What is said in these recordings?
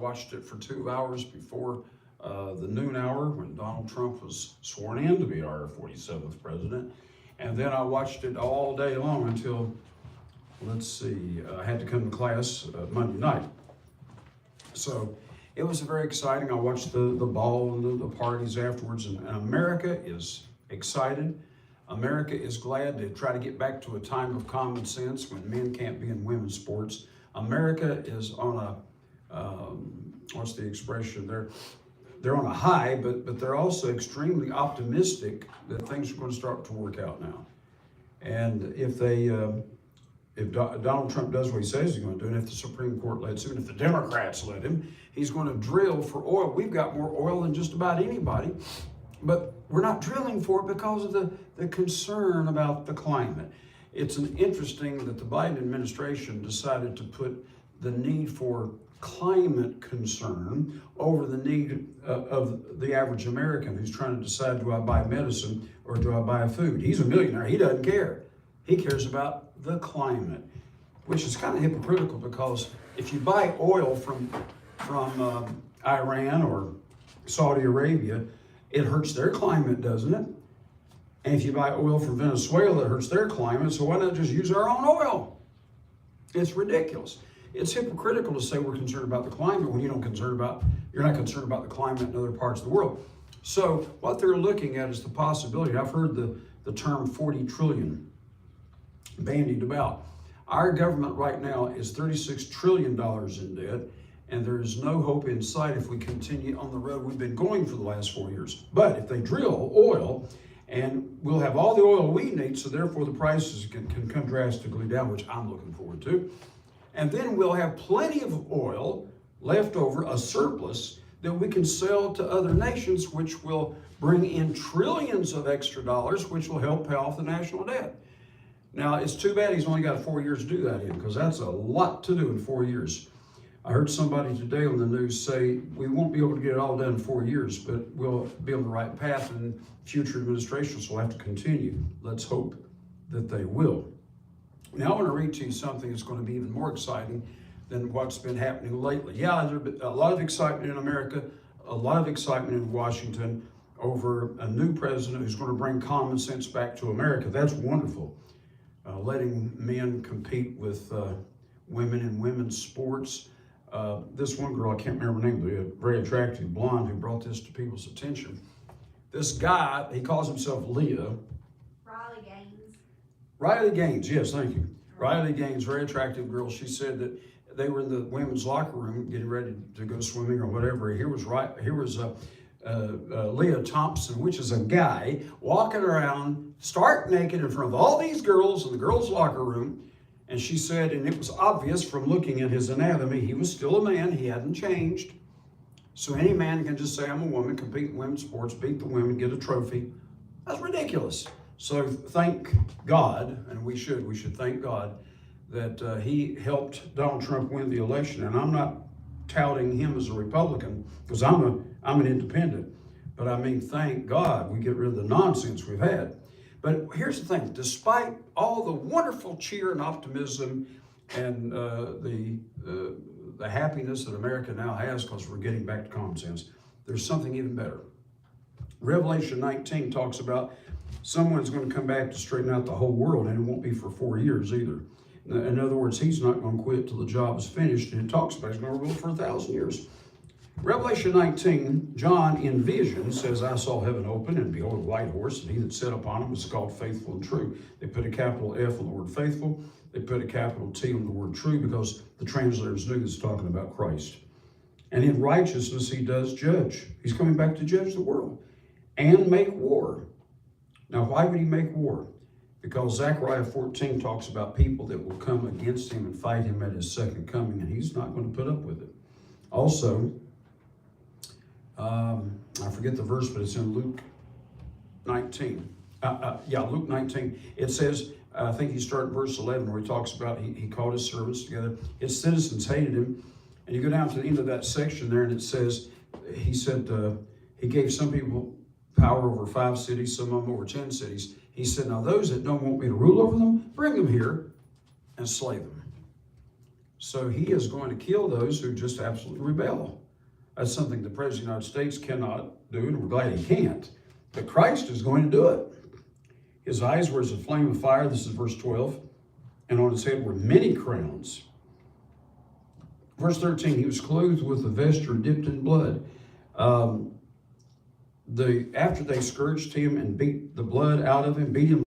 Watched it for 2 hours before the noon hour when Donald Trump was sworn in to be our 47th president. And then I watched it all day long until, I had to come to class Monday night. So it was very exciting. I watched the ball and the parties afterwards, and America is excited. America is glad to try to get back to a time of common sense when men can't be in women's sports. America is on a, what's the expression? They're on a high, but they're also extremely optimistic that things are going to start to work out now. And if Donald Trump does what he says he's going to do, and if the Supreme Court lets him, and if the Democrats let him, he's going to drill for oil. We've got more oil than just about anybody, but we're not drilling for it because of the concern about the climate. It's interesting that the Biden administration decided to put the need for climate concern over the need of the average American who's trying to decide, do I buy medicine or do I buy food? He's a millionaire. He doesn't care. He cares about the climate, which is kind of hypocritical, because if you buy oil from Iran or Saudi Arabia, it hurts their climate, doesn't it? And if you buy oil from Venezuela, it hurts their climate. So why not just use our own oil? It's ridiculous. It's hypocritical to say we're concerned about the climate when you're not concerned about the climate in other parts of the world. So what they're looking at is the possibility. I've heard the term 40 trillion bandied about. Our government right now is $36 trillion in debt, and there is no hope in sight if we continue on the road we've been going for the last 4 years. But if they drill oil, and we'll have all the oil we need, so therefore the prices can come drastically down, which I'm looking forward to. And then we'll have plenty of oil left over, a surplus, that we can sell to other nations, which will bring in trillions of extra dollars, which will help pay off the national debt. Now, it's too bad he's only got 4 years to do that in, because that's a lot to do in 4 years. I heard somebody today on the news say we won't be able to get it all done in 4 years, but we'll be on the right path, and future administrations will have to continue. Let's hope that they will. Now I want to read to you something that's going to be even more exciting than what's been happening lately. Yeah, there's been a lot of excitement in America, a lot of excitement in Washington over a new president who's going to bring common sense back to America. That's wonderful. Letting men compete with women in women's sports. This one girl, I can't remember her name, but a very attractive blonde who brought this to people's attention. This guy, he calls himself Leah. Riley Gaines, yes, thank you. Riley Gaines, very attractive girl. She said that they were in the women's locker room getting ready to go swimming or whatever. Here was Leah Thompson, which is a guy walking around stark naked in front of all these girls in the girls' locker room. And she said, and it was obvious from looking at his anatomy, he was still a man, he hadn't changed. So any man can just say, I'm a woman, compete in women's sports, beat the women, get a trophy. That's ridiculous. So thank God, and we should thank God that he helped Donald Trump win the election. And I'm not touting him as a Republican, because I'm an independent. But I mean, thank God we get rid of the nonsense we've had. But here's the thing, despite all the wonderful cheer and optimism and the happiness that America now has because we're getting back to common sense, there's something even better. Revelation 19 talks about someone's going to come back to straighten out the whole world, and it won't be for 4 years either. In other words, he's not going to quit till the job is finished, and it talks about he's going to rule for 1,000 years. Revelation 19, John in vision says, I saw heaven open, and behold, a white horse, and he that sat upon him was called Faithful and True. They put a capital F on the word faithful. They put a capital T on the word true, because the translators knew this was talking about Christ. And in righteousness he does judge. He's coming back to judge the world and make war. Now, why would he make war? Because Zechariah 14 talks about people that will come against him and fight him at his second coming, and he's not going to put up with it. Also, I forget the verse, but it's in Luke 19. Luke 19. It says, I think you start at verse 11, where he talks about he called his servants together. His citizens hated him. And you go down to the end of that section there, and it says, he said, he gave some people power over 5 cities, some of them over 10 cities. He said, now those that don't want me to rule over them, bring them here and slay them. So he is going to kill those who just absolutely rebel. That's something the President of the United States cannot do, and we're glad he can't. But Christ is going to do it. His eyes were as a flame of fire, this is verse 12, and on his head were many crowns. Verse 13, he was clothed with a vesture dipped in blood. After they scourged him and beat the blood out of him, beat him,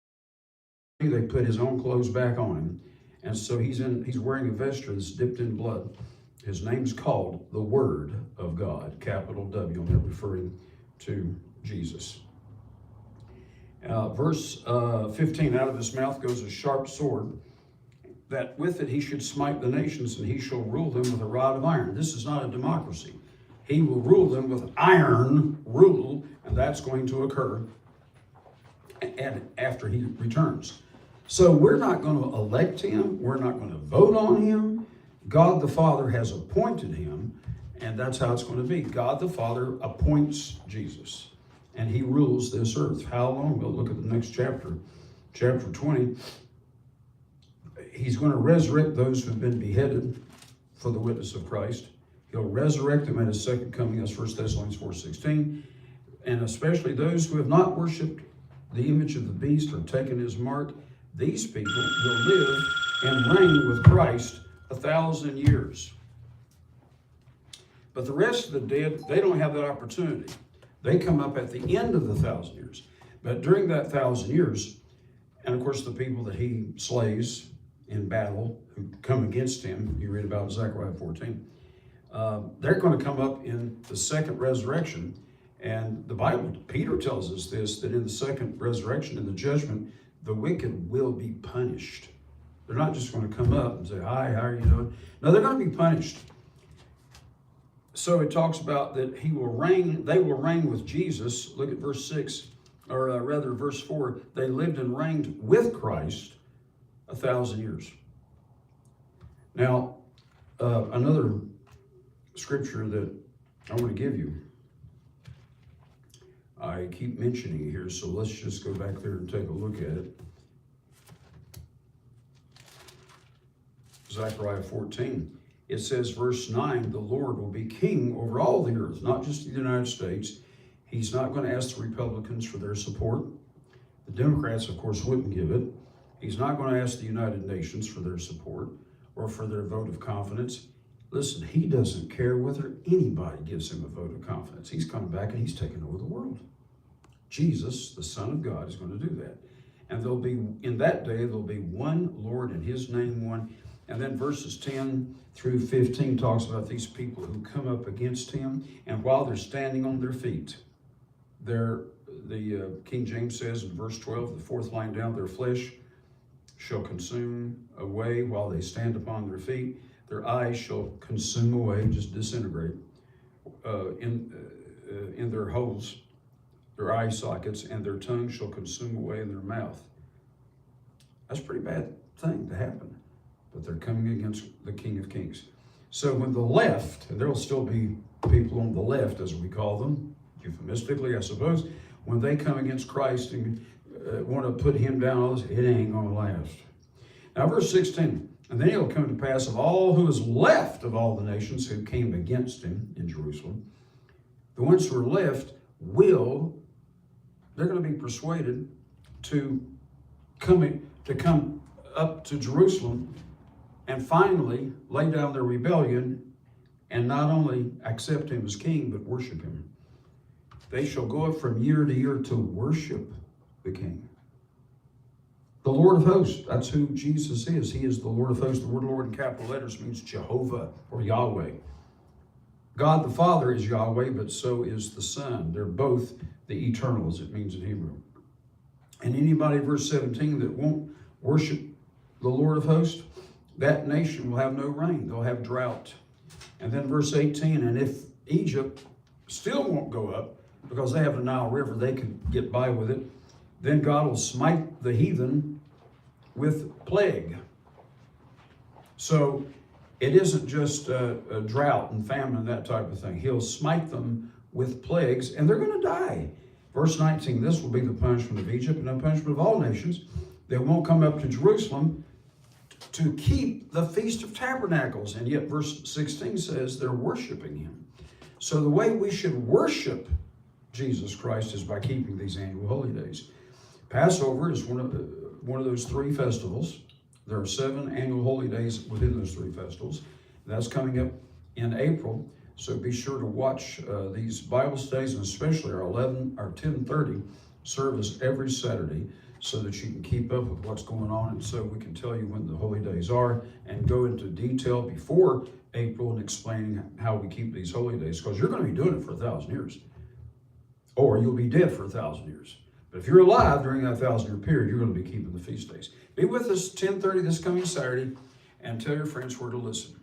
they put his own clothes back on him. And so he's wearing a vesture that's dipped in blood. His name's called the Word of God, capital W, on that referring to Jesus. Verse 15, out of his mouth goes a sharp sword, that with it he should smite the nations, and he shall rule them with a rod of iron. This is not a democracy. He will rule them with iron rule, and that's going to occur after he returns. So we're not going to elect him. We're not going to vote on him. God the Father has appointed him, and that's how it's going to be. God the Father appoints Jesus, and he rules this earth. How long? We'll look at the next chapter, chapter 20. He's going to resurrect those who have been beheaded for the witness of Christ. He'll resurrect them at his second coming. That's 1 Thessalonians 4:16. And especially those who have not worshipped the image of the beast or taken his mark, these people will live and reign with Christ 1,000 years. But the rest of the dead, they don't have that opportunity. They come up at the end of the 1,000 years. But during that 1,000 years, and of course the people that he slays in battle who come against him, you read about Zechariah 14, they're going to come up in the second resurrection. And the Bible, Peter tells us this, that in the second resurrection, in the judgment, the wicked will be punished. They're not just going to come up and say, hi, how are you doing? No, they're going to be punished. So it talks about that he will reign, they will reign with Jesus. Look at verse 6, or rather verse 4. They lived and reigned with Christ 1,000 years. Now, another scripture that I want to give you. I keep mentioning it here, so let's just go back there and take a look at it. Zechariah 14. It says, verse 9, the Lord will be king over all the earth, not just the United States. He's not going to ask the Republicans for their support. The Democrats, of course, wouldn't give it. He's not going to ask the United Nations for their support or for their vote of confidence. Listen, he doesn't care whether anybody gives him a vote of confidence. He's coming back and he's taking over the world. Jesus, the Son of God, is going to do that. And there'll be, in that day, there'll be one Lord and his name one. And then verses 10 through 15 talks about these people who come up against him. And while they're standing on their feet, King James says in verse 12, the fourth line down, their flesh shall consume away while they stand upon their feet. Their eyes shall consume away, just disintegrate in their holes, their eye sockets, and their tongue shall consume away in their mouth. That's a pretty bad thing to happen, but they're coming against the King of Kings. So when the left, and there will still be people on the left, as we call them, euphemistically, I suppose, when they come against Christ and want to put him down, it ain't going to last. Now, verse 16, and then it'll come to pass of all who is left of all the nations who came against him in Jerusalem, the ones who are left they're going to be persuaded to come up to Jerusalem and finally lay down their rebellion and not only accept him as king, but worship him. They shall go up from year to year to worship the King. The Lord of hosts, that's who Jesus is. He is the Lord of hosts. The word Lord in capital letters means Jehovah or Yahweh. God the Father is Yahweh, but so is the Son. They're both the eternal, as it means in Hebrew. And anybody, verse 17, that won't worship the Lord of hosts, that nation will have no rain. They'll have drought. And then verse 18, and if Egypt still won't go up, because they have the Nile River, they can get by with it, then God will smite the heathen with plague. So it isn't just a drought and famine and that type of thing. He'll smite them with plagues, and they're going to die. Verse 19, this will be the punishment of Egypt and the punishment of all nations. They won't come up to Jerusalem to keep the Feast of Tabernacles. And yet verse 16 says they're worshiping him. So the way we should worship Jesus Christ is by keeping these annual holy days. Passover is one of those three festivals. There are 7 annual holy days within those 3 festivals. That's coming up in April. So be sure to watch these Bible studies, and especially our 10:30 service every Saturday, so that you can keep up with what's going on, and so we can tell you when the holy days are and go into detail before April and explaining how we keep these holy days, because you're going to be doing it for 1,000 years, or you'll be dead for 1,000 years. But if you're alive during that 1,000-year period, you're going to be keeping the feast days. Be with us 10:30 this coming Saturday, and tell your friends where to listen.